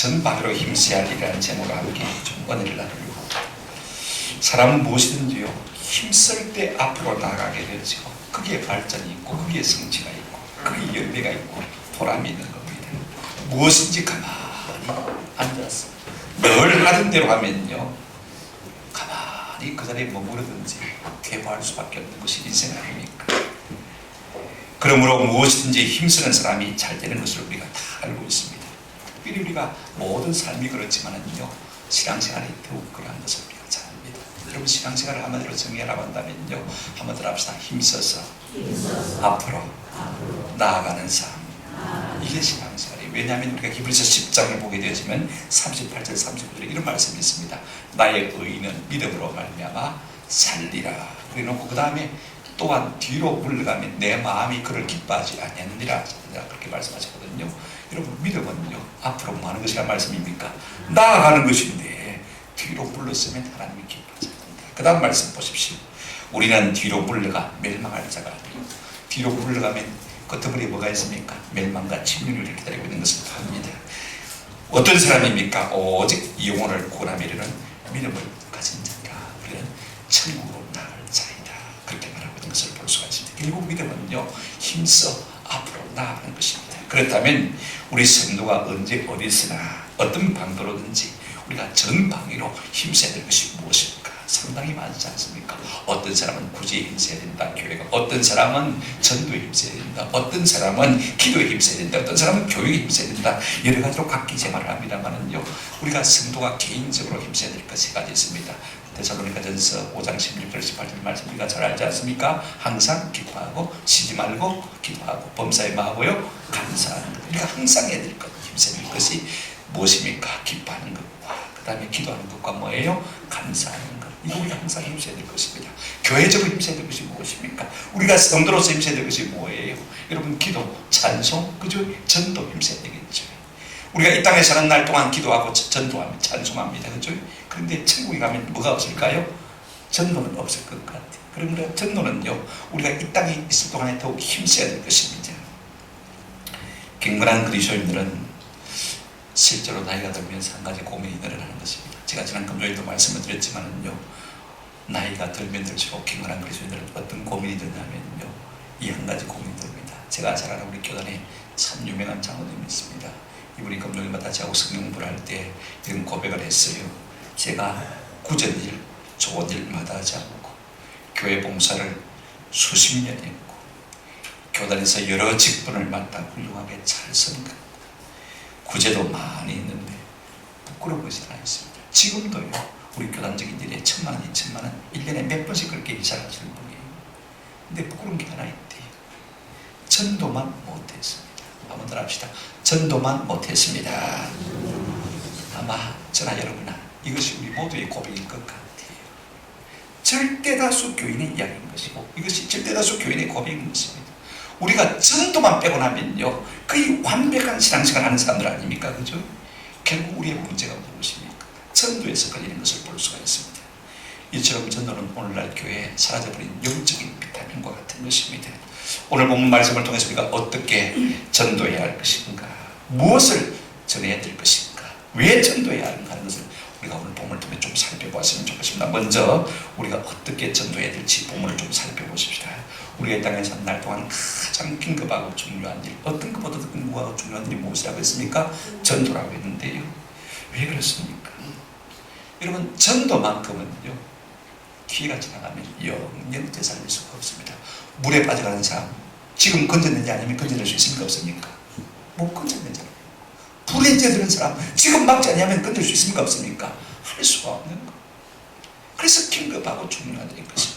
전방위로 힘써야 할 일이라는 제목으로 함께 좀 은혜를 나누고, 사람은 무엇이든지요 힘쓸 때 앞으로 나가게 되죠. 거기에 발전이 있고 거기에 성취가 있고 거기에 열매가 있고 보람이 있는 겁니다. 무엇인지 가만히 앉아서 늘 하던 대로 하면요 가만히 그 자리에 머무르든지 괴로워할 수밖에 없는 것이 인생 아닙니까? 그러므로 무엇이든지 힘쓰는 사람이 잘 되는 것을 우리가 다 알고 있습니다. 특별히 우리가 모든 삶이 그렇지만은요 신앙생활이 더욱 그러한 것을 우리가 잘 압니다. 여러분 신앙생활을 한마디로 정의하라고 한다면요 한마디로 합시다. 힘써서 앞으로 나아가는 삶, 이게 신앙생활이에요. 왜냐하면 우리가 히브리서 10장을 보게 되지만 38절 39절에 이런 말씀이 있습니다. 나의 의인은 믿음으로 말미암아 살리라. 그래놓고 그 다음에 또한 뒤로 물러가면 내 마음이 그를 기뻐하지 아니하느니라 그렇게 말씀하셨거든요. 여러분 믿음은요 앞으로 뭐 하는 것이란 말씀입니까? 나아가는 것인데 뒤로 물렀으면 하나님이 기뻐하지 않는다. 그 다음 말씀 보십시오. 우리는 뒤로 물러가 멸망할 자가 아니요 뒤로 물러가면 끄트머리에 뭐가 있습니까? 멸망과 침륜을 기다리고 있는 것을 봅니다. 어떤 사람입니까? 오직 영혼을 구원하며 이르는 믿음을 가진 자가 우리는 천국으로 나갈 자이다. 그렇게 말하고 있는 것을 볼 수가 있습니다. 결국 믿음은요 힘써 앞으로 나아가는 것입니다. 그렇다면 우리 성도가 언제 어디서나 어떤 방도로든지 우리가 전방위로 힘써야 될 것이 무엇입니까? 상당히 많지 않습니까? 어떤 사람은 구제에 힘써야 된다, 교회가. 어떤 사람은 전도에 힘써야 된다, 어떤 사람은 기도에 힘써야 된다, 어떤 사람은 교육에 힘써야 된다. 여러 가지로 각기 제 말을 합니다만은요 우리가 성도가 개인적으로 힘써야 될 것 세 가지 있습니다. 데살로니가전서 5장 16절 18절 말씀 우리가 잘 알지 않습니까? 항상 기도하고 쉬지 말고 기도하고 범사에 마하고요 감사하는 것. 우리가 항상 해야 될 것, 힘써야 될 것이 무엇입니까? 기뻐하는 것과 그 다음에 기도하는 것과 뭐예요? 감사하는 것. 이거 우리가 항상 힘써야 될 것입니다. 교회적으로 힘써야 될 것이 무엇입니까? 우리가 성도로서 힘써야 될 것이 뭐예요? 여러분 기도, 찬송, 그죠? 전도 힘써야 되겠죠. 우리가 이 땅에 사는 날 동안 기도하고 전도하면 찬송합니다. 그죠? 그런데 천국에 가면 뭐가 없을까요? 전도는 없을 것 같아요. 그러므로 전도는요 우리가 이 땅에 있을 동안에 더욱 힘써야 될 것입니다. 경건한 그리스도인들은 실제로 나이가 들면서 한 가지 고민이 늘어나는 것입니다. 제가 지난 금요일도 말씀을 드렸지만은요 나이가 들면 들수록 경건한 그리스도인들은 어떤 고민이 드냐면요 이 한 가지 고민이 듭니다. 제가 잘 아는 우리 교단에 참 유명한 장로님이 있습니다. 이분이 금요일마다 저하고 성경 공부를 할 때 이런 고백을 했어요. 제가 굳은 일, 좋은 일마다 하지 않고 교회 봉사를 수십 년 했고 교단에서 여러 직분을 맡아 훌륭하게 잘 섬겼고 구제도 많이 있는데 부끄러운 것이 하나 있습니다. 지금도요 우리 교단적인 일에 1,000만 원, 2,000만 원 1년에 몇 번씩 그렇게 이사하시는 분이에요. 근데 부끄러운 게 하나 있대요. 전도만 못했습니다. 한번 더 합시다. 전도만 못했습니다. 아마 저나 여러분아 이것이 우리 모두의 고백일 것 같아요. 절대다수 교인의 이야기인 것이고 이것이 절대다수 교인의 고백인 것입니다. 우리가 전도만 빼고 나면요 거의 완벽한 신앙생활 하는 사람들 아닙니까? 그죠? 결국 우리의 문제가 무엇입니까? 전도에서 걸리는 것을 볼 수가 있습니다. 이처럼 전도는 오늘날 교회에 사라져버린 영적인 비타민과 같은 것입니다. 오늘 본문 말씀을 통해서 우리가 어떻게 전도해야 할 것인가, 무엇을 전해야 될 것인가, 왜 전도해야 하는가 하는 것을 우리가 오늘 본문을 통해 좀 살펴보았으면 좋겠습니다. 먼저 우리가 어떻게 전도해야 될지 본문을 좀 살펴보십시다. 우리가 이 땅에 사는 날 동안 가장 긴급하고 중요한 일, 어떤 것보다 더 긴급하고 중요한 일이 무엇이라고 했습니까? 전도라고 했는데요. 왜 그렇습니까? 여러분 전도만큼은요 기회가 지나가면 영영 되살릴 수가 없습니다. 물에 빠져가는 사람 지금 건졌는지 아니면 건져낼 수 있습니까? 없습니까? 못 건졌는잖아요. 불에 찌드는 사람 지금 막지 않으면 건질 수 있습니까? 없습니까? 할 수가 없는 거. 그래서 긴급하고 중요한 일인 것입니다.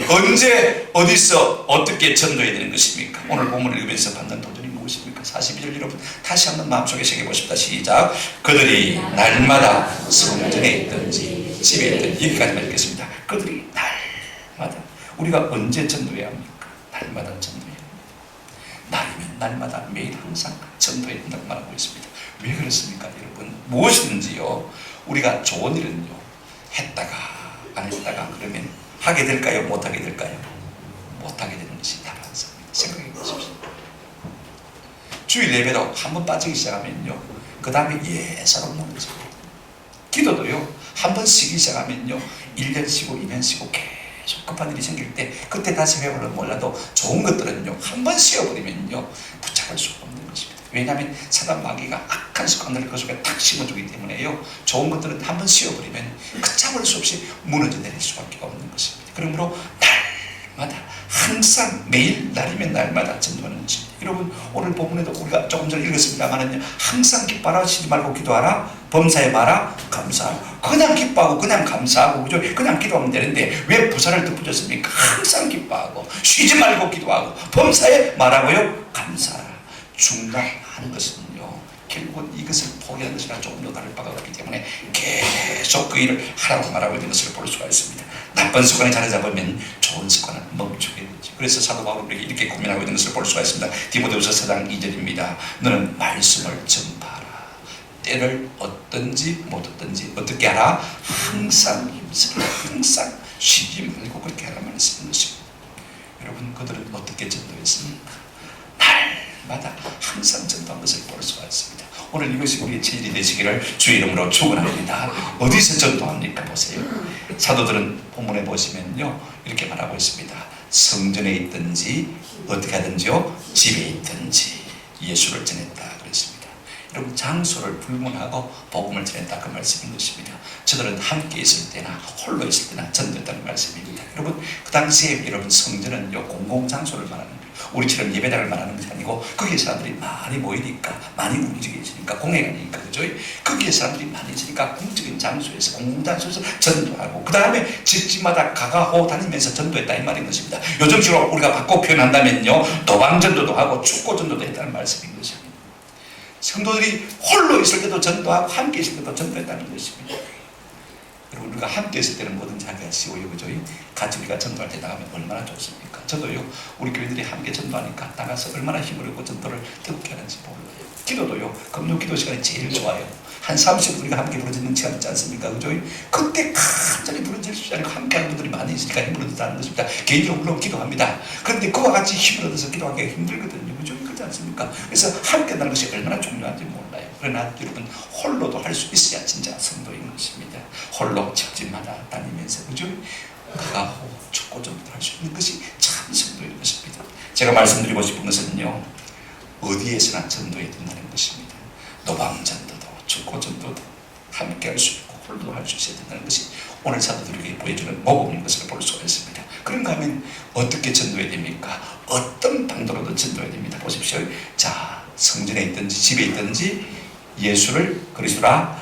언제 어디서 어떻게 전도해야 되는 것입니까? 오늘 본문을 읽으면서 받는 도전이 무엇입니까? 42절 여러분 다시 한번 마음속에 새겨보십시다. 시작. 그들이 날마다 성전에 있든지 집에 있든지 여기까지만 읽겠습니다. 그들이 날마다 우리가 언제 전도해야 합니까? 날마다 전도해야 합니다. 날이면 날마다 매일 항상 전도해야 된다고 말하고 있습니다. 왜 그렇습니까 여러분? 무엇이든지요 우리가 좋은 일은요 했다가 안 했다가 그러면 하게 될까요? 못하게 될까요? 못하게 되는 것이 다반사입니다. 생각해 보십시오. 주일 예배도 한번 빠지기 시작하면요 그 다음에 예사롭는 거죠. 기도도요, 한 번 쉬기 시작하면요 1년 쉬고 2년 쉬고 계속 급한 일이 생길 때 그때 다시 회복을 몰라도 좋은 것들은요 한 번 쉬어버리면요 붙잡을 수가 없는 것입니다. 왜냐하면 사단 마귀가 악한 습관들을 그 속에 탁 심어주기 때문에요, 좋은 것들은 한 번 쉬어버리면 걷잡을 수 없이 무너져 내릴 수밖에 없는 것입니다. 그러므로 날마다 항상 매일 날이면 날마다 전도하는 것입니다. 여러분, 오늘 본문에도 우리가 조금 전에 읽었습니다만은 항상 기뻐하라, 쉬지 말고 기도하라, 범사에 마라, 감사하라. 그냥 기뻐하고 그냥 감사하고 그죠? 그냥 기도하면 되는데 왜 부사를 덧붙였습니까? 항상 기뻐하고 쉬지 말고 기도하고 범사에 말하고요, 감사하라. 중단하는 것은요 결국은 이것을 포기하는 것이나 조금 더 다를 바가 없기 때문에 계속 그 일을 하라고 말하고 있는 것을 볼 수가 있습니다. 나쁜 습관을 자리 잡으면 좋은 습관을 멈추게 되죠. 그래서 사도 바울이 이렇게 고민하고 있는 것을 볼 수가 있습니다. 디모데후서 4장 2절입니다. 너는 말씀을 전파하라. 때를 얻든지 못 얻든지 어떻게 하라? 항상 힘쓰라. 항상 쉬지 말고 그렇게 하라는 쓰는 것입니다. 여러분, 그들은 어떻게 전도했습니까? 날마다 항상 전도한 것을 볼 수가 있습니다. 오늘 이것이 우리의 체질이 되시기를 주의 이름으로 축원합니다. 어디서 전도합니까? 보세요. 사도들은 본문에 보시면요 이렇게 말하고 있습니다. 성전에 있든지 어떻게 하든지요, 집에 있든지 예수를 전했다 그랬습니다. 여러분, 장소를 불문하고 복음을 전했다 그 말씀인 것입니다. 저들은 함께 있을 때나 홀로 있을 때나 전도했다는 말씀입니다. 여러분, 그 당시에 여러분 성전은요 공공장소를 말하는 거예요. 우리처럼 예배당을 말하는 것이 아니고 거기에 사람들이 많이 모이니까, 많이 움직이니까, 공회가니까, 그죠? 거기에 사람들이 많이 있으니까 공적인 장소에서, 공공장소에서 전도하고 그 다음에 집집마다 가가호 다니면서 전도했다 이 말인 것입니다. 요즘식으로 우리가 바꿔 표현한다면요 도방전도도 하고 축고전도도 했다는 말씀인 것입니다. 성도들이 홀로 있을 때도 전도하고 함께 있을 때도 전도했다는 것입니다. 여러분, 우리가 함께 있을 때는 뭐든지 하기가 쉬워요, 그죠? 같이 우리가 전도할 때 나가면 얼마나 좋습니까? 저도요, 우리 교인들이 함께 전도하니까 나가서 얼마나 힘을 얻고 전도를 뜨겁게 하는지 몰라요. 기도도요, 금요 기도 시간이 제일 좋아요. 한 30분 우리가 함께 부르짖는 시간 있지 않습니까? 그죠? 그때 간절히 부르짖을 수 있는 함께 하는 분들이 많이 있으니까 힘을 얻었다는 것입니다. 개인적으로 물론 기도합니다. 그런데 그와 같이 힘을 얻어서 기도하기가 힘들거든요. 그죠? 그렇지 않습니까? 그래서 함께 한다는 것이 얼마나 중요한지 몰라요. 그러나 여러분, 홀로도 할 수 있어야 진짜 성도인 것입니다. 홀로 집집마다 다니면서, 그죠? 가고 축고전도 할 수 있는 것이 참 성도인 것입니다. 제가 말씀드리고 싶은 것은요, 어디에서나 전도해야 된다는 것입니다. 노방전도도 축고전도도 함께 할 수 있고 홀로 할 수 있어야 된다는 것이 오늘 사도들에게 보여주는 모범인 것을 볼 수가 있습니다. 그런가 하면 어떻게 전도해야 됩니까? 어떤 방도로든 전도해야 됩니다. 보십시오. 자, 성전에 있든지 집에 있든지 예수를 그리스도라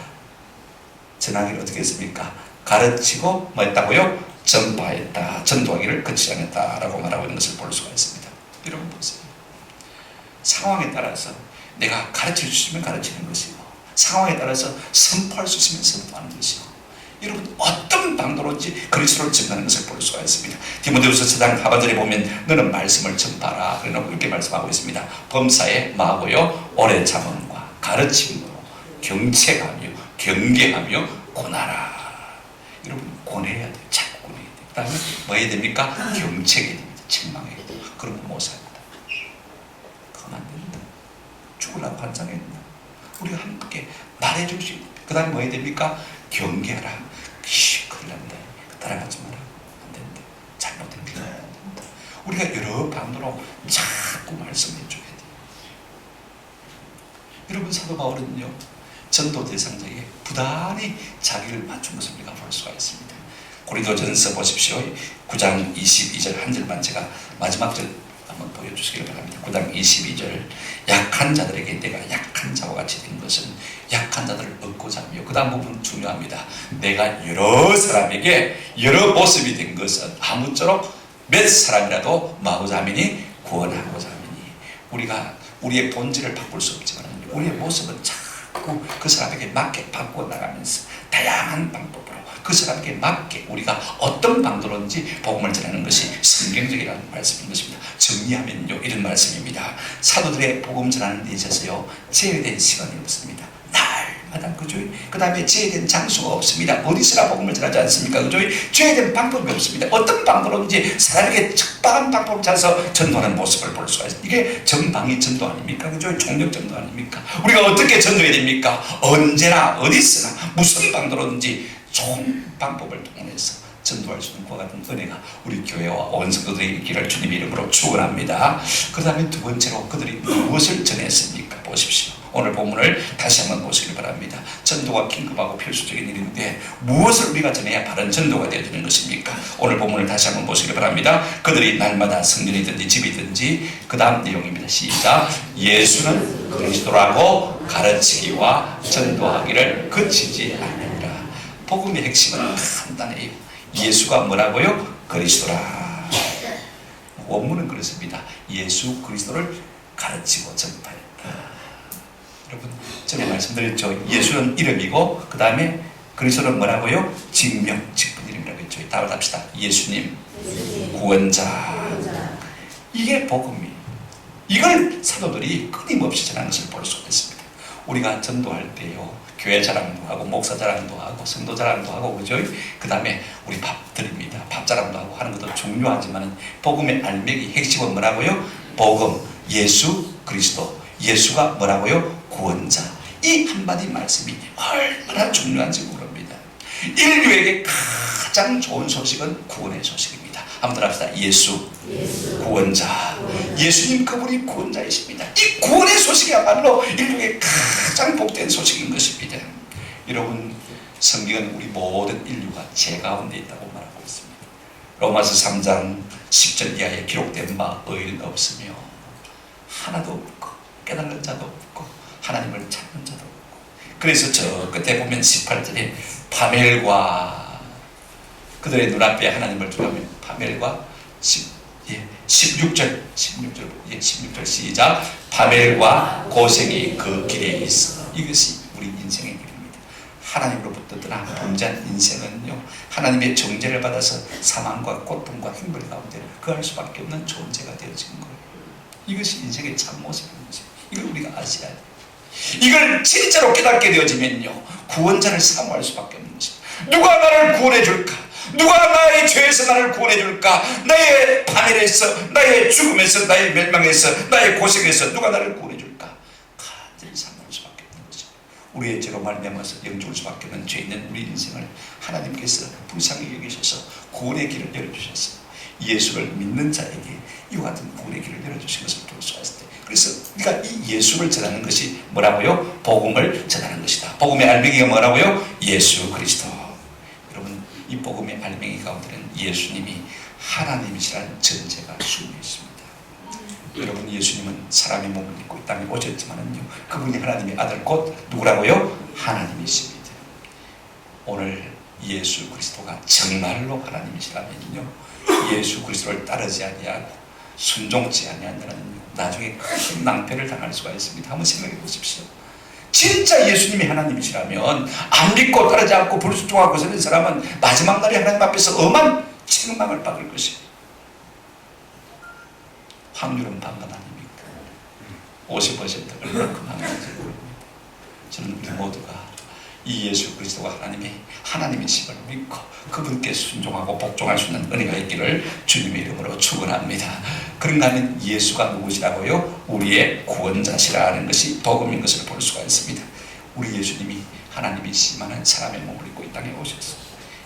전하기를 어떻게 했습니까? 가르치고 뭐 했다고요? 전파했다. 전도하기를 그치지 않았다라고 말하고 있는 것을 볼 수가 있습니다. 여러분 보세요. 상황에 따라서 내가 가르칠 수 있으면 가르치는 것이고, 상황에 따라서 선포할 수 있으면 선포하는 것이고, 여러분 어떤 방도로든지 그리스도를 전하는 것을 볼 수가 있습니다. 디모데후서 4장 하반절에 보면 너는 말씀을 전파하라 그래놓고 이렇게 말씀하고 있습니다. 범사에 마고요 오래 참음과 가르침으로 경책하며 경계하며 권하라. 여러분 권해야 돼요. 자꾸 권해야 돼요. 그 다음에 뭐 해야 됩니까? 경책해야 됩니다. 책망해야 돼요. 그러면 못 삽니다. 그건 안 됩니다. 죽으려고 환장해야 된다. 우리가 함께 말해줄 수 있고, 그 다음에 뭐 해야 됩니까? 경계하라. 큰일 납니다. 따라가지 마라. 안 된다. 잘못된 길은 안 된다. 우리가 여러 방도로 자꾸 말씀해 줘야 돼요. 여러분, 사도 바울은요 전도 대상자에게 부단히 자기를 맞춘 것을 우리가 볼 수가 있습니다. 고린도전서 보십시오. 9장 22절 한 절만 제가 마지막 절 한번 보여주시기를 바랍니다. 9장 22절 약한 자들에게 내가 약한 자와 같이 된 것은 약한 자들을 얻고자 하며, 그 다음 부분 중요합니다. 내가 여러 사람에게 여러 모습이 된 것은 아무쪼록 몇 사람이라도 마고자 하미니 구원하고자 하미니. 우리가 우리의 본질을 바꿀 수 없지만 우리의 모습은 자꾸 그 사람에게 맞게 바꿔 나가면서 다양한 방법으로 그 사람에게 맞게 우리가 어떤 방도로든지 복음을 전하는 것이 성경적이라는 말씀인 것입니다. 정리하면요 이런 말씀입니다. 사도들의 복음 전하는 데 있어서요 제외된 시간이 없습니다. 날마다 그죠? 그 다음에 제외된 장소가 없습니다. 어디서나 복음을 전하지 않습니까? 그죠? 제외된 방법이 없습니다. 어떤 방법으로든지 사람에게 적방한 방법을 찾아서 전도하는 모습을 볼 수가 있습니다. 이게 전방위 전도 아닙니까? 그죠? 총력 전도 아닙니까? 우리가 어떻게 전도해야 됩니까? 언제나 어디서나 무슨 방법으로든지 좋은 방법을 통해서 전도할 수 있는 그와 같은 은혜가 우리 교회와 온 성도들에게 있기를 주님 이름으로 축원합니다. 그 다음에 두 번째로 그들이 무엇을 전했습니까? 보십시오. 오늘 본문을 다시 한번 보시길 바랍니다. 전도가 긴급하고 필수적인 일인데 무엇을 우리가 전해야 바른 전도가 되어지는 것입니까? 오늘 본문을 다시 한번 보시길 바랍니다. 그들이 날마다 성전이든지 집이든지 그 다음 내용입니다. 시작. 예수는 그리스도라고 가르치기와 전도하기를 그치지 않으리라. 복음의 핵심은 간단해요. 예수가 뭐라고요? 그리스도라. 원문은 그렇습니다. 예수 그리스도를 가르치고 전파했다. 여러분 전에 말씀드렸죠. 예수는 이름이고 그 다음에 그리스도는 뭐라고요? 직명, 직분 이름이라고 했죠. 답을 합시다. 예수님 구원자. 이게 복음이에요. 이걸 사도들이 끊임없이 전하는 것을 볼 수가 있습니다. 우리가 전도할 때요, 교회 자랑도 하고 목사 자랑도 하고 성도 자랑도 하고 그죠? 그 다음에 우리 밥 드립니다. 밥 자랑도 하고 하는 것도 중요하지만 복음의 알맹이 핵심은 뭐라고요? 복음, 예수 그리스도. 예수가 뭐라고요? 구원자. 이 한마디 말씀이 얼마나 중요한지 모릅니다. 인류에게 가장 좋은 소식은 구원의 소식입니다. 한번 더 합시다. 예수 구원자. 예수님 그분이 구원자이십니다. 이 구원의 소식이야말로 인류에게 가장 복된 소식인 것입니다. 여러분 성경은 우리 모든 인류가 죄 가운데 있다고 말하고 있습니다. 로마서 3장 10절 이하에 기록된 바 의인은 없으며 하나도 없고 깨닫는 자도 없고 하나님을 찾는 자도 없고. 그래서 저 끝에 보면 18절에 파멜과 그들의 눈앞에 하나님을 두라면 파멜과 16절 시작. 파멜과 고생이 그 길에 있어. 이것이 우리 인생의 길입니다. 하나님으로부터 떠나 범죄한 인생은요, 하나님의 정죄를 받아서 사망과 고통과 힘들 가운데 그할 수밖에 없는 존재가 되어지는 거예요. 이것이 인생의 참모습인 거죠. 이걸 우리가 아셔야 돼요. 이걸 진짜로 깨닫게 되어지면요, 구원자를 사모할 수밖에 없는 것입니다. 누가 나를 구원해 줄까? 누가 나의 죄에서 나를 구원해 줄까? 나의 파멸에서, 나의 죽음에서, 나의 멸망에서, 나의 고생에서 누가 나를 구원해 줄까? 간절히 사모할 수밖에 없는 것입니다. 우리의 죄로 말미암아서 영죽을 수밖에 없는 죄 있는 우리 인생을 하나님께서 불쌍히 여기셔서 구원의 길을 열어주셨어요. 예수를 믿는 자에게 이와 같은 구원의 길을 열어주신 것을 볼 수가 있을 때, 그래서 우리가 이 예수를 전하는 것이 뭐라고요? 복음을 전하는 것이다. 복음의 알맹이가 뭐라고요? 예수 그리스도. 여러분 이 복음의 알맹이 가운데는 예수님이 하나님이시라는 전제가 숨어 있습니다. 여러분 예수님은 사람의 몸을 입고 이 땅에 오셨지만은요, 그분이 하나님의 아들 곧 누구라고요? 하나님이십니다. 오늘 예수 그리스도가 정말로 하나님이시라면요, 예수 그리스도를 따르지 아니하고 순종치 아니한 자는 나중에 큰 낭패를 당할 수가 있습니다. 한번 생각해 보십시오. 진짜 예수님이 하나님이시라면 안 믿고 따르지 않고 불순종하고 서는 사람은 마지막 날에 하나님 앞에서 엄한 책망을 받을 것입니다. 확률은 반반 아닙니까? 50% 얼마큼 하는지 모릅니다. 저는 우리 모두가 이 예수 그리스도가 하나님이심을 믿고 그분께 순종하고 복종할 수 있는 은혜가 있기를 주님의 이름으로 축원합니다. 그런가 하면 예수가 누구시라고요? 우리의 구원자시라는 것이 복음인 것을 볼 수가 있습니다. 우리 예수님이 하나님이시지만 사람의 몸을 입고 이 땅에 오셨어요.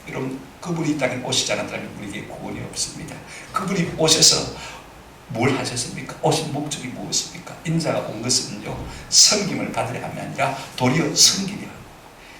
여러분 그분이 이 땅에 오시지 않았다면 우리에게 구원이 없습니다. 그분이 오셔서 뭘 하셨습니까? 오신 목적이 무엇입니까? 인자가 온 것은요, 섬김을 받으려 함이 아니라 도리어 섬기려 하고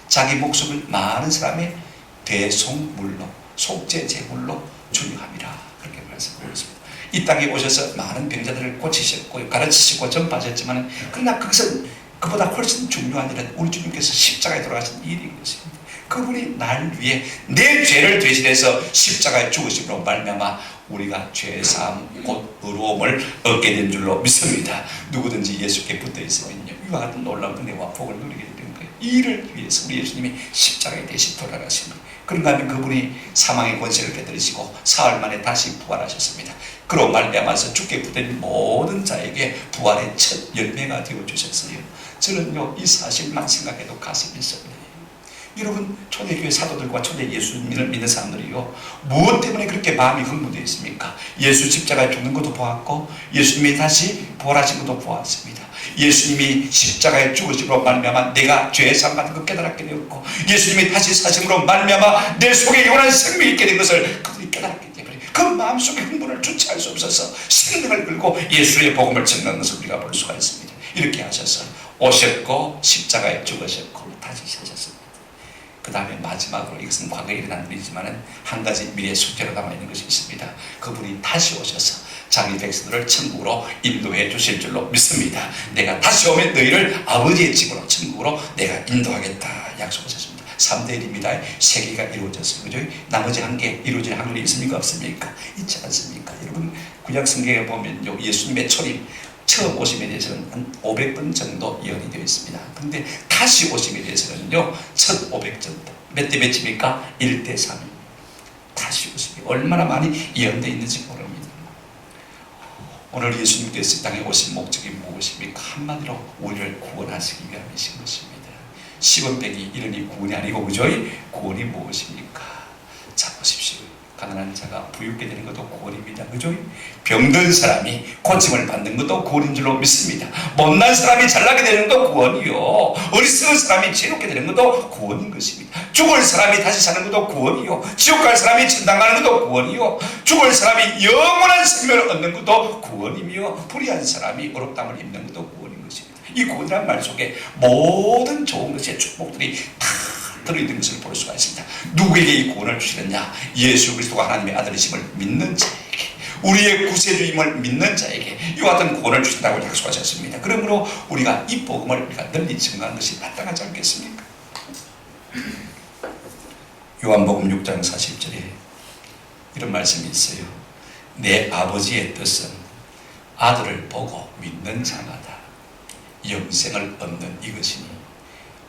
자기 목숨을 많은 사람의 대속물로, 속죄 제물로 주려 함이라, 그렇게 말씀드렸습니다. 이 땅에 오셔서 많은 병자들을 고치셨고 가르치시고 전파하셨지만, 그러나 그것은 그보다 훨씬 중요한 일은 우리 주님께서 십자가에 돌아가신 일인 것입니다. 그분이 날 위해 내 죄를 대신해서 십자가에 죽으심으로 말미암아 우리가 죄사함 곧 의로움을 얻게 된 줄로 믿습니다. 누구든지 예수께 붙어 있으면요, 이와 같은 놀라운 은혜와 복을 누리게 되는 거예요. 이 일을 위해서 우리 예수님이 십자가에 대신 돌아가신 거예요. 그런가 하면 그분이 사망의 권세를 깨뜨리시고 사흘 만에 다시 부활하셨습니다. 그로 말미암아서 죽게 붙은 모든 자에게 부활의 첫 열매가 되어주셨어요. 저는요 이 사실만 생각해도 가슴이 썩네요. 여러분, 초대교회 사도들과 초대 예수님을 믿는 사람들이요 무엇 때문에 그렇게 마음이 흥분되어 있습니까? 예수 십자가에 죽는 것도 보았고, 예수님이 다시 부활하신 것도 보았습니다. 예수님이 십자가에 죽으심으로 말미암아 내가 죄의 상 받은 것 깨달았게 되었고, 예수님이 다시 사심으로 말미암아 내 속에 영원한 생명이 있게 된 것을 그들이 깨달았기 때문에 그 마음속의 흥분을 주체할 수 없어서 생명을 걸고 예수의 복음을 전하는 것을 우리가 볼 수가 있습니다. 이렇게 하셔서 오셨고 십자가에 죽으셨고 다시 사셨습니다. 그 다음에 마지막으로, 이것은 과거에 일어난 일이지만 한 가지 미래의 숙제로 남아있는 것이 있습니다. 그분이 다시 오셔서 자기 백성들을 천국으로 인도해 주실 줄로 믿습니다. 내가 다시 오면 너희를 아버지의 집으로, 천국으로 내가 인도하겠다 약속하셨습니다. 3대 1입니다. 3개가 이루어졌어요. 그죠? 나머지 1개 이루어질 확률이 있습니까? 없습니까? 있지 않습니까? 여러분, 구약 성경에 보면 예수님의 초림, 처음 오심에 대해서는 한 500번 정도 예언이 되어 있습니다. 그런데 다시 오심에 대해서는요 1500 정도. 몇 대 몇입니까? 1대 3입니다. 다시 오심이 얼마나 많이 예언되어 있는지 모릅니다. 오늘 예수님께서 이 땅에 오신 목적이 무엇입니까? 한마디로 우리를 구원하시기 위함이신 것입니다. 시원백이 이르니 구원이 아니고, 그죠? 구원이 무엇입니까? 자, 보십시오. 가난한 자가 부유하게 되는 것도 구원입니다. 그죠? 병든 사람이 고침을 받는 것도 구원인 줄로 믿습니다. 못난 사람이 잘나게 되는 것도 구원이요, 어리석은 사람이 지혜롭게 되는 것도 구원인 것입니다. 죽을 사람이 다시 사는 것도 구원이요, 지옥 갈 사람이 천당 가는 것도 구원이요, 죽을 사람이 영원한 생명을 얻는 것도 구원이며, 불의한 사람이 어렵담을 입는 것도 구원인 것입니다. 이 구원이란 말 속에 모든 좋은 것의 축복들이 다 들어있는 것을 볼 수가 있습니다. 누구에게 이 구원을 주시느냐? 예수 그리스도가 하나님의 아들이심을 믿는 자에게, 우리의 구세주임을 믿는 자에게 이와 같은 구원을 주신다고 약속하셨습니다. 그러므로 우리가 이 복음을 우리가 널리 증거하는 것이 마땅하지 않겠습니까? 요한복음 6장 40절에 이런 말씀이 있어요. 내 아버지의 뜻은 아들을 보고 믿는 자마다 영생을 얻는 이것이니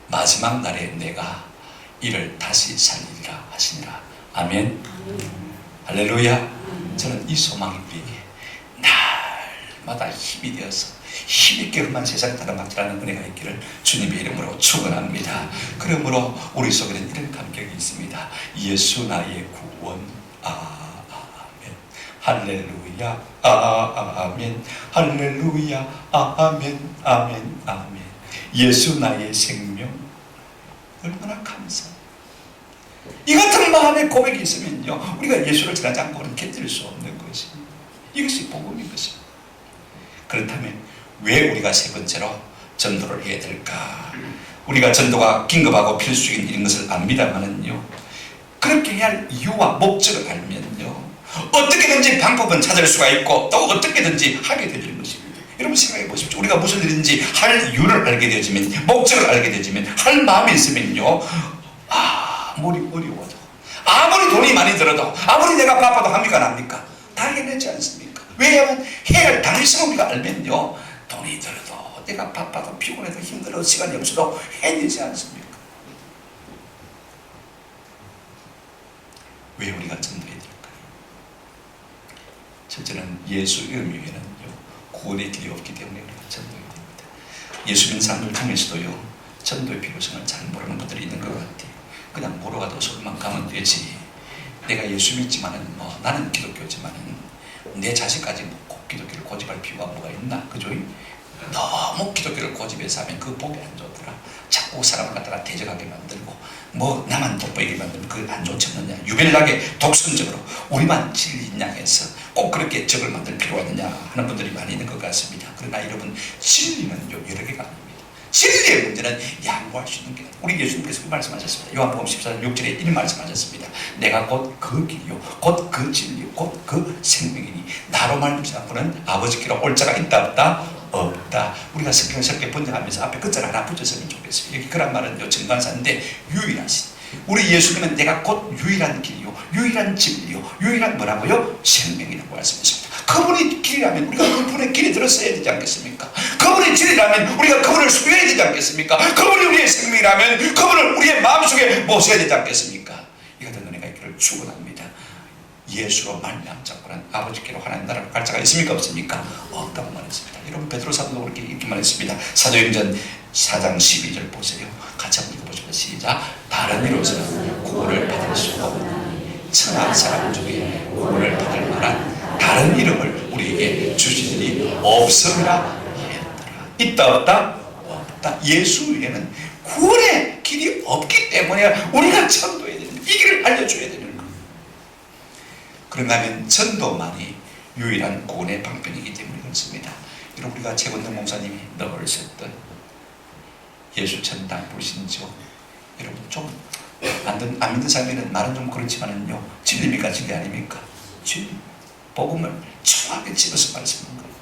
마지막 날에 내가 이를 다시 살리리라 하시니라. 아멘. 할렐루야. 저는 이 소망이 우리에게 날마다 힘이 되어서 힘있게 험한 세상 따라막지라는 은혜가 있기를 주님의 이름으로 축원합니다. 그러므로 우리 속에는 이런 감격이 있습니다. 예수 나의 구원. 아멘. 할렐루야. 아멘. 할렐루야. 아멘. 아멘. 아멘. 예수 나의 생명. 얼마나 감사해요. 이 같은 마음의 고백이 있으면요 우리가 예수를 전하지 않고는 견딜 수 없는 것입니다. 이것이 복음인 것입니다. 그렇다면 왜 우리가 세 번째로 전도를 해야 될까? 우리가 전도가 긴급하고 필수적인 일인 것을 압니다만은요, 그렇게 해야 할 이유와 목적을 알면요 어떻게든지 방법은 찾을 수가 있고 또 어떻게든지 하게 되는 것입니다. 여러분 생각해 보십시오. 우리가 무슨 일인지 할 이유를 알게 되어지면, 목적을 알게 되어지면, 할 마음이 있으면요 아무리 어려워도, 아무리 돈이 많이 들어도, 아무리 내가 바빠도 합니까 납니까? 다 해내지 않습니까? 왜냐하면 해야 할 당위성을 우리가 알면요 돈이 들어도, 내가 바빠도 피곤해도 힘들어도 시간이 없어도 해내지 않습니까? 왜 우리가 전도해야 될까요? 첫째는 예수 이름 위에는 구원의 길이 없기 때문에 우리가 전도해야 됩니다. 예수 믿는 사람들 중에서도요 전도의 필요성을 잘 모르는 분들이 있는 것 같아요. 그냥 보러 가도 서울만 가면 되지, 내가 예수 믿지만은 나는 기독교지만은 내 자식까지 꼭 기독교를 고집할 필요가 뭐가 있나? 그죠? 너무 기독교를 고집해서 하면 그 복이 안 좋더라. 자꾸 사람을 갖다가 대적하게 만들고 나만 돋보이게 만들면 그게 안 좋지 않느냐. 유별나게 독선적으로 우리만 진리인 양해서 꼭 그렇게 적을 만들 필요가 있느냐 하는 분들이 많이 있는 것 같습니다. 그러나 여러분, 진리는요 여러 개가 아닙니다. 진리의 문제는 양보할 수 있는 게, 우리 예수님께서 그 말씀하셨습니다. 요한복음 14장 6절에 이런 말씀하셨습니다. 내가 곧 그 길이요 곧 그 진리요 곧 그 생명이니 나로 말미암지 않고는 아버지께로 올 자가 있다 없다? 없다. 우리가 성경을 새롭게 번역하면서 앞에 끝자를 하나 붙였으면 좋겠어요. 여기 그런 말은요 정관사인데 유일하신, 우리 예수님은 내가 곧 유일한 길이요 유일한 진리요 유일한 뭐라고요? 생명이라고 말씀하십니다. 그분이 길이라면 우리가 그분의 길에 들었어야 되지 않겠습니까? 그분이 진리라면 우리가 그분을 소유해야 되지 않겠습니까? 그분이 우리의 생명이라면 그분을 우리의 마음속에 모셔야 되지 않겠습니까? 이 같은 은혜가 있기를 축원합니다. 예수로 말미암자고는 아버지께로 하나님 나라로 갈 자가 있습니까? 없습니까? 없다고 말했습니다. 여러분, 베드로 사도도 그렇게 이렇게 말했습니다. 사도행전 4장 12절 보세요. 같이 한번 읽어보시죠. 시작. 다른 이로서는 구원을 받을 수 없는 천한 사람 중에 구원을 받을 만한 다른 이름을 우리에게 주시니 없음이라 하였더라. 있다 없다? 없다. 예수 외에는 구원의 길이 없기 때문에 우리가 전도해야 되는, 이 길을 알려줘야 되는 거. 그런가 하면 전도만이 유일한 구원의 방편이기 때문에 그렇습니다. 여러분, 우리가 최건덕 목사님이 늘 썼던 예수 천당 부르신지요. 여러분, 좀 안 믿는 사람에는 말은 좀 그렇지만은요, 진리입니까? 진리 아닙니까? 진리. 복음을 정확하게 집어서 말씀하는 거예요.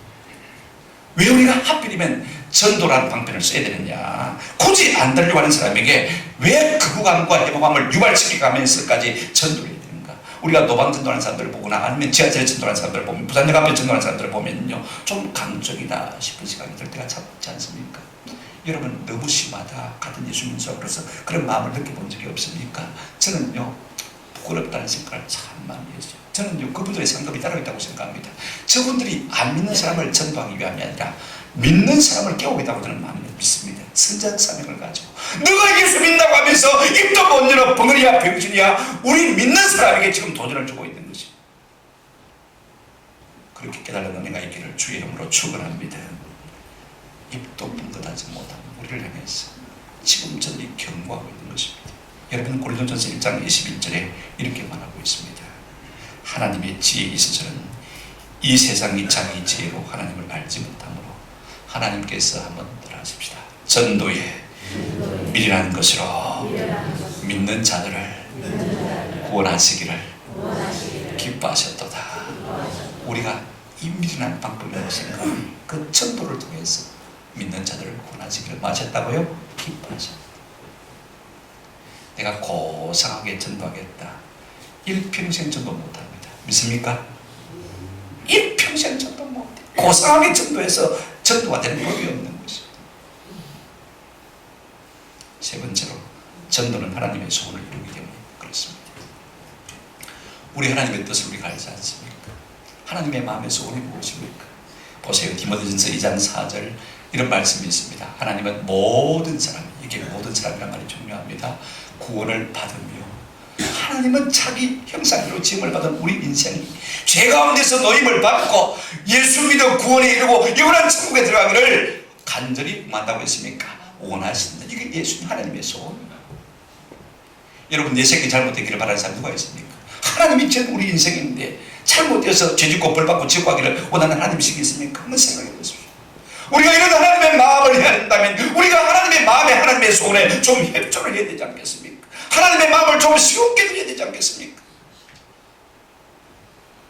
왜 우리가 하필이면 전도라는 방편을 써야 되느냐? 굳이 안 들려고 하는 사람에게 왜 극우감과 해방감을 유발시켜가면서까지 전도를 해야 되는가? 우리가 노방 전도하는 사람들을 보거나 아니면 지하철 전도하는 사람들을 보면, 부산역 앞에 전도하는 사람들을 보면요, 좀 강적이다 싶은 생각이 들 때가 참 있지 않습니까? 여러분, 너무 심하다, 같은 예수 민족으로서 그런 마음을 느껴본 적이 없습니까? 저는요, 부끄럽다는 생각을 참 많이 했어요. 저는요, 그분들의 상급이 따로 있다고 생각합니다. 저분들이 안 믿는 사람을 전도하기 위함이 아니라 믿는 사람을 깨우겠다고 저는 많이 믿습니다. 선전사명을 가지고 너가 예수 믿는다고 하면서 입도 못 열어 벙어리야 병신이야, 우리 믿는 사람에게 지금 도전을 주고 있는 것이. 그렇게 깨달은 은혜가 있기를 주의 이름으로 축원합니다. 입도 뻥긋하지 못하는 우리를 향해서 지금 전이 경고하고 있는 것입니다. 여러분, 고린도전서 1장 21절에 이렇게 말하고 있습니다. 하나님의 지혜에 있어서는 이 세상이 자기 지혜로 하나님을 알지 못하므로 하나님께서 한번 따라 하십시다. 전도에 미련한 것으로 믿는 자들을 구원하시기를 기뻐하셨도다. 우리가 이 미련한 방법이 무엇인가? 그 전도를 통해서 믿는 자들을 구원하시기를 마셨다고요? 기뻐하셨다. 내가 고상하게 전도하겠다. 일평생 전도 못합니다. 믿습니까? 일평생 전도 못해. 고상하게 전도해서 전도가 되는 법이 없는 것입니다. 세 번째로, 전도는 하나님의 소원을 이루기 때문에 그렇습니다. 우리 하나님의 뜻을 우리가 알지 않습니까? 하나님의 마음의 소원이 무엇입니까? 보세요. 디모데전서 2장 4절 이런 말씀이 있습니다. 하나님은 모든 사람, 이게 모든 사람이란 말이 중요합니다. 구원을 받으며, 하나님은 자기 형상대로 지음을 받은 우리 인생이 죄 가운데서 노임을 받고 예수 믿어 구원에 이르고 영원한 천국에 들어가기를 간절히 원한다고 했습니까? 원하신다. 이게 예수님 하나님의 소원입니다. 여러분, 내 새끼 잘못되기를 바라는 사람 누가 있습니까? 하나님이 전 우리 인생인데 잘못되어서 죄짓고 벌받고 지옥 가기를 원하는 하나님이시기 있습니까? 한번 생각해 보십시오. 우리가 이런 하나님의 마음을 해야 된다면 우리가 하나님의 마음에, 하나님의 소원에 좀 협조를 해야 되지 않겠습니까? 하나님의 마음을 좀 쉬웠게 드려야 되지 않겠습니까?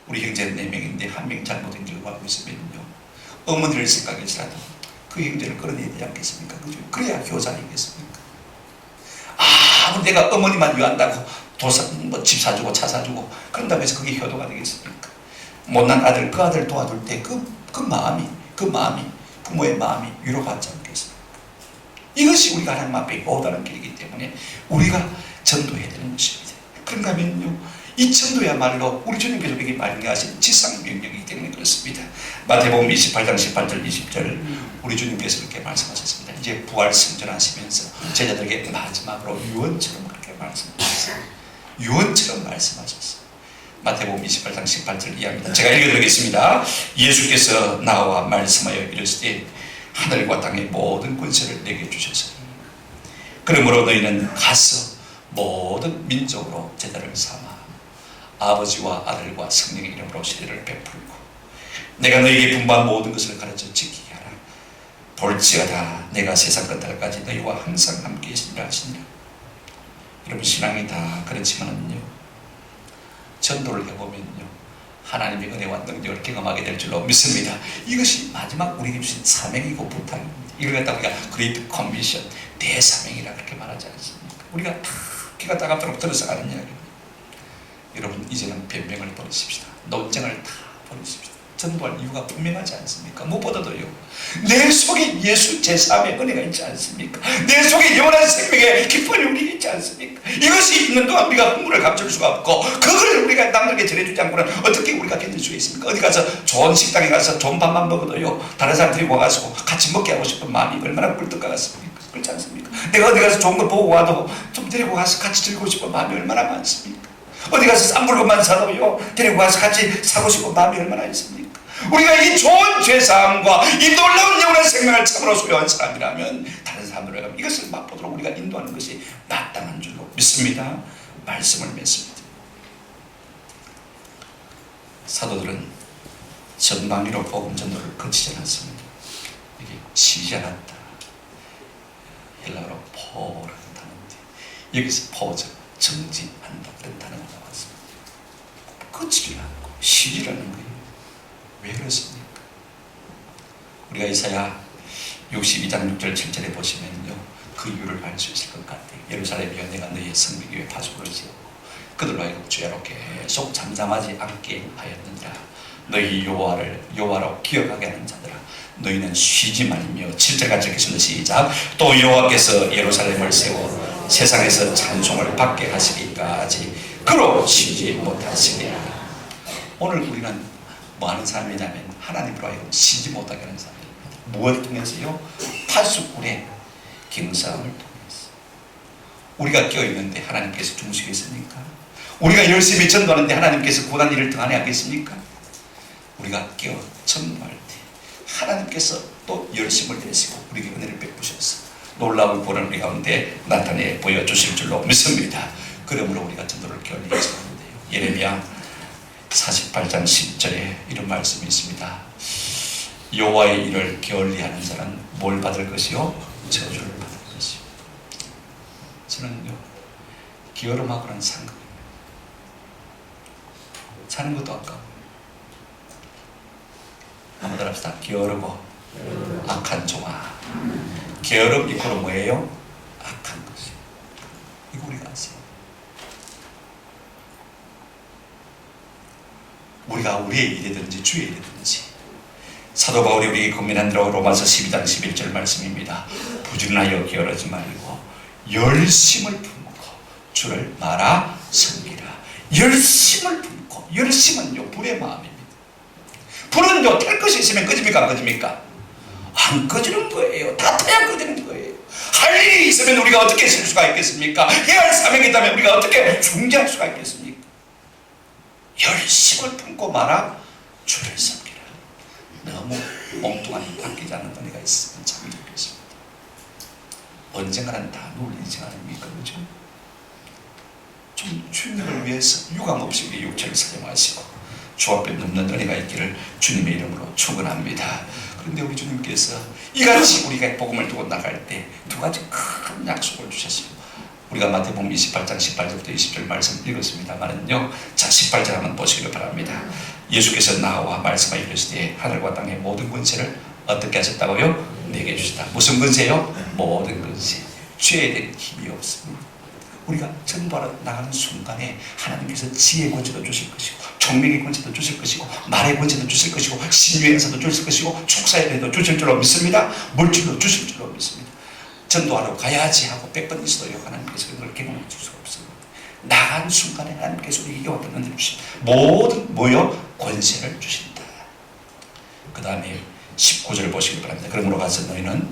우리 형제는 4명인데 한 명이 잘못된 길을 가고 있으면요, 어머니를 생각해서라도 그 형제를 끌어내야 되지 않겠습니까? 그죠? 그래야 교사이겠습니까? 내가 어머니만 위한다고 집 사주고 차 사주고 그런다고 해서 그게 효도가 되겠습니까? 못난 아들, 그 아들 도와줄 때 그 마음이 부모의 마음이 위로받지 않겠습니까? 이것이 우리가 하나님 앞에 오다는 길이기 때문에 우리가 전도해야 되는 것입니다. 그런가 하면요, 이 전도야말로 우리 주님께서 우리에게 말씀하신 지상명령이기 때문에 그렇습니다. 마태복음 28장 18절 20절 우리 주님께서 그렇게 말씀하셨습니다. 이제 부활 승전하시면서 제자들에게 마지막으로 유언처럼 그렇게 말씀하셨어요. 유언처럼 말씀하셨어요. 마태복음 28장 18절 이하입니다. 제가 읽어드리겠습니다. 예수께서 나와 말씀하여 이르시되 하늘과 땅의 모든 권세를 내게 주셔서 그러므로 너희는 가서 모든 민족으로 제자를 삼아 아버지와 아들과 성령의 이름으로 세례를 베풀고 내가 너희에게 분부한 모든 것을 가르쳐 지키게 하라. 볼지어다 내가 세상 끝날까지 너희와 항상 함께 있으리라 하시니라. 여러분, 신앙이 다 그렇지만은요, 전도를 해보면요, 하나님의 은혜와 능력을 경험하게 될 줄로 믿습니다. 이것이 마지막 우리에게 주신 사명이고 부탁입니다. 이걸 갖다 우리가 그레이트 커미션, 대사명이라 그렇게 말하지 않습니까? 우리가 다 귀가 따갑도록 들어서 가는 이야기입니다. 여러분, 이제는 변명을 버리십시다. 논쟁을 다 버리십시다. 전도할 이유가 분명하지 않습니까? 무엇보다도요, 내 속에 예수 제3의 은혜가 있지 않습니까? 내 속에 영원한 생명의 기쁨이 우리 있지 않습니까? 이것이 있는 동안 우리가 흥분을 감출 수가 없고 그걸 우리가 남들에게 전해주지 않고는 어떻게 우리가 견딜 수 있습니까? 어디 가서 좋은 식당에 가서 좋은 밥만 먹어도요, 다른 사람들이 와가지고 같이 먹게 하고 싶은 마음이 얼마나 꿀떡 같습니까? 그렇지 않습니까? 내가 어디 가서 좋은 거 보고 와도 좀 데리고 가서 같이 즐기고 싶은 마음이 얼마나 많습니까? 어디 가서 싼 물건만 사도요 데리고 가서 같이 사고 싶은 마음이 얼마나 있습니까? 우리가 이 좋은 죄사함과 이 놀라운 영원한 생명을 참으로 소유한 사람이라면 다른 사람들에게 이것을 맛보도록 우리가 인도하는 것이 마땅한 줄로 믿습니다. 말씀을 맺습니다. 사도들은 전방위로 복음 전도를 거치지 않았습니다. 이게 쉬지 않았다. 헬라어로 포라는 단어인데 여기서 포죠. 정지한다. 그런 단어가 나왔습니다. 거치지 않고 쉬지라는 거예요. 왜 그렇습니까? 우리가 이사야 62장 6절 7절에 보시면요 그 이유를 알 수 있을 것 같아요. 예루살렘이여 내가 너희의 성벽 위에 파수꾼을 세우고 그들로 하여금 죄로 계속 잠잠하지 않게 하였느니라. 너희 여호와로 기억하게 하는 자들아 너희는 쉬지 말며 7절까지 적혀있습니다. 시작. 또 여호와께서 예루살렘을 세워 세상에서 찬송을 받게 하시기까지 그로 쉬지 못하시리라. 오늘 우리는 뭐 하는 사람이냐면 하나님으로 하여금 쉬지 못하게 하는 사람입니다. 무엇을 통해서요? 파수꾼의 경상을 통해서. 우리가 깨어있는데 하나님께서 중시겠습니까? 우리가 열심히 전도하는데 하나님께서 고난 일을 더 안 하겠습니까? 우리가 깨어 전도할 때 하나님께서 또 열심을 내시고 우리에게 은혜를 베푸셔서 놀라운 구원을 우리 가운데 나타내 보여주실 줄로 믿습니다. 그러므로 우리가 전도를 게을리해서 하는데요. 예레미야 48장 10절에 이런 말씀이 있습니다. 여호와의 일을 게을리하는 자는 뭘 받을 것이요? 저주를 받을 것이요. 저는요 게으름하고는 상관없어요. 사는 것도 아까워요. 한번 합시다. 게으르고 악한 종아. 게으름 이코로 뭐예요? 악한 것이요. 이거 우리가 아세요. 우리가 우리의 일이든지 주의 일이든지 사도 바울이 우리에게 권면한 대로 로마서 12장 11절 말씀입니다. 부지런하여 게으르지 말고 열심을 품고 주를 말아 섬기라. 열심을 품고, 열심은요 불의 마음입니다. 불은요 탈 것이 있으면 꺼집니까 안 꺼집니까? 안 꺼지는 거예요. 다 타야 꺼지는 거예요. 할 일이 있으면 우리가 어떻게 쓸 수가 있겠습니까? 해야 할 사명이 있다면 우리가 어떻게 중재할 수가 있겠습니까? 열심을 품고 말아 주를 섬기라. 너무 엉뚱한 바뀌지 않는 은혜가 있으면 참 좋겠습니다. 언젠가는 다 누울 인생 아닙니까? 그죠? 좀 주님을 위해서 유감없이 우리 육체를 사용하시고 주 앞에 눕는 은혜가 있기를 주님의 이름으로 축원합니다. 그런데 우리 주님께서 이같이 우리가 복음을 두고 나갈 때 두 가지 큰 약속을 주셨습니다. 우리가 마태복음 28장 18절부터 20절 말씀 읽었습니다만은요. 자 18절 한번 보시기를 바랍니다. 예수께서 나와 말씀하여 이르시되 하늘과 땅의 모든 권세를 어떻게 하셨다고요? 내게 주셨다. 무슨 권세요? 모든 권세. 죄에 대한 힘이 없습니다. 우리가 전도하러 나가는 순간에 하나님께서 지혜의 권세도 주실 것이고 총명의 권세도 주실 것이고 말의 권세도 주실 것이고 신유행사도 주실 것이고 축사의 은혜도 주실 줄로 믿습니다. 물질도 주실 줄로 믿습니다. 전도하러 가야지 하고 100번 있어도요 하나님께서 그걸 경험해 줄 수가 없습니다. 나간 순간에 하나님께서 우리에게 어떤 은혜를 주십니다. 모든 뭐요? 권세를 주신다. 그 다음에 19절을 보시기 바랍니다. 그러므로 가서 너희는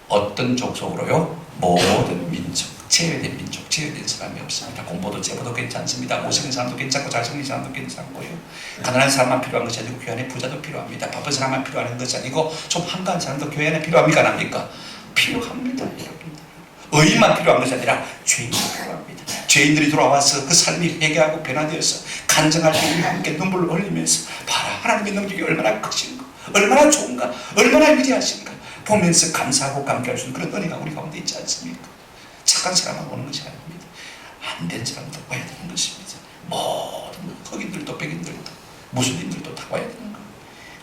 어떤 족속으로요? 모든 민족, 제외된 민족, 제외된 사람이 없습니다. 공부도 제보도 괜찮습니다. 못생긴 사람도 괜찮고 잘생긴 사람도 괜찮고요. 가난한 사람만 필요한 것이 아니고 교회 안에 부자도 필요합니다. 바쁜 사람만 필요한 것이 아니고 좀 한가한 사람도 교회 안에 필요합니까? 안 합니까? 필요합니다. 의인만 필요한 것이 아니라 죄인이 필요합니다. 죄인들이 돌아와서 그 삶이 회개하고 변화되어서 간증할 때 우리와 함께 눈물을 흘리면서 봐라 하나님의 능력이 얼마나 크신가, 얼마나 좋은가, 얼마나 위대하신가 보면서 감사하고 감개할 수 있는 그런 은혜가 우리 가운데 있지 않습니까? 착한 사람만 오는 것이 아닙니다. 안 된 사람도 와야 되는 것입니다. 모든 흑인들도 백인들도 무슬림들도 다 와야 되는 거예요.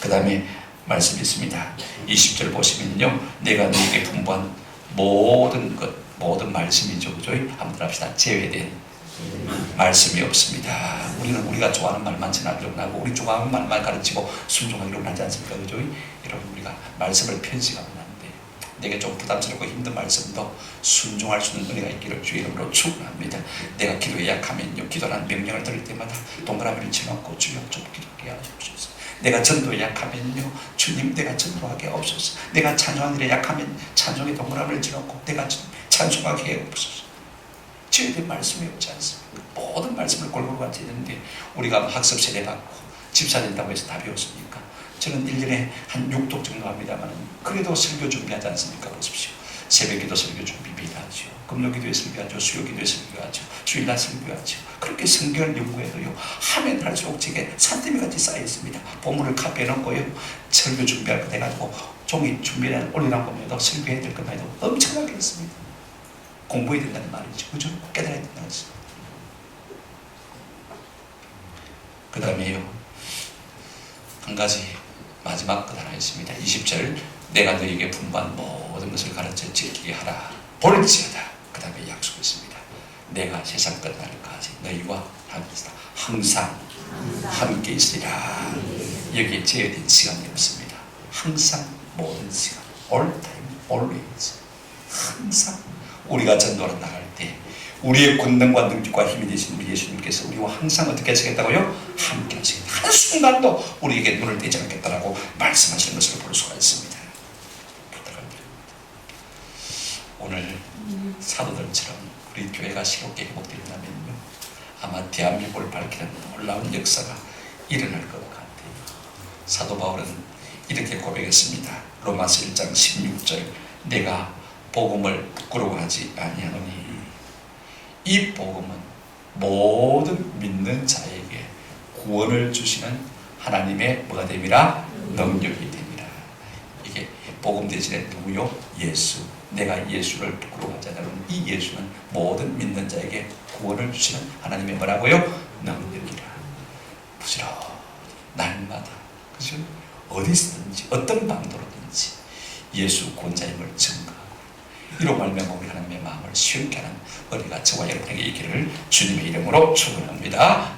그 다음에 말씀이 있습니다. 20절 보시면요. 내가 너에게 분부한 모든 것, 모든 말씀이죠. 그죠? 한번 합시다. 제외된 말씀이 없습니다. 우리는 우리가 좋아하는 말만 전하기로 하고 우리 좋아하는 말만 가르치고 순종하기로 하지 않습니까? 그죠? 여러분 우리가 말씀을 편식하면 안 돼요. 내게 좀 부담스럽고 힘든 말씀도 순종할 수 있는 은혜가 있기를 주의 이름으로 축원합니다. 내가 기도에 약하면요. 기도라는 명령을 들을 때마다 동그라미를 쳐놓고 주여 좀 기도하게 하옵소서. 내가 전도에 약하면요, 주님 내가 전도하게 없소서. 내가 찬송하는 일에 약하면 찬송에 동그라미를 쳐놓고 내가 찬송하게 해 없소서. 저에 대한 말씀이 없지 않습니까? 모든 말씀을 골고루 같이 있는데 우리가 학습 세례 받고 집사 된다고 해서 다 배웠습니까? 저는 1년에 한 6독 정도 합니다만 그래도 설교 준비하지 않습니까? 보십시오. 새벽기도 설교 준비 미리 하죠. 금요기도에 설교하죠. 수요기도에 설교하죠. 주일날 설교하죠. 그렇게 성경을 연구해도요, 하면 할수록 제게 산더미 같이 쌓여 있습니다. 보물을 카페에 넣고요, 설교 준비할 거 돼가지고 종이 준비해 올려놓은 겁니다. 설교해야 될 것만 해도 엄청나게 했습니다. 공부해야 된다는 말이죠. 그죠? 깨달아야 된다는 것입니다. 그 다음에요, 한 가지 마지막 것 하나 있습니다. 20절, 내가 너에게 분부한 모든 것을 가르쳐 지키게 하라. 볼지어다. 그 다음에 약속했습니다. 내가 세상 끝날까지 너희와 항상 함께 있으리라. 여기에 제어된 시간이 없습니다. 항상, 모든 시간, all time, always. 항상 우리가 전도를 나갈 때 우리의 권능과 능력과 힘이 되신 우리 예수님께서 우리와 항상 어떻게 하시겠다고요? 함께 하시겠다. 한순간도 우리에게 눈을 떼지 않겠다라고 말씀하시는 것을 볼 수가 있습니다. 부탁드립니다. 오늘 사도들처럼 우리 교회가 새롭게 회복된다면요, 아마 대한민국을 밝히는 놀라운 역사가 일어날 것 같아요. 사도 바울은 이렇게 고백했습니다. 로마서 1장 16절, 내가 복음을 부끄러워하지 아니하노니 이 복음은 모든 믿는 자에게 구원을 주시는 하나님의 뭐가 됨이라? 능력이 됨이라. 이게 복음 대신에 누구요? 예수. 내가 예수를 부끄러워하지 않는 이 예수는 모든 믿는 자에게 구원을 주시는 하나님의 뭐라고요? 능력이라. 부지런히 날마다, 그죠? 어디서든지 어떤 방도로든지 예수 구원자임을 증거하고, 이로 말미암아 우리 하나님의 마음을 시원케 하는 은혜가 저와 여러분에게 있기를 주님의 이름으로 축원합니다.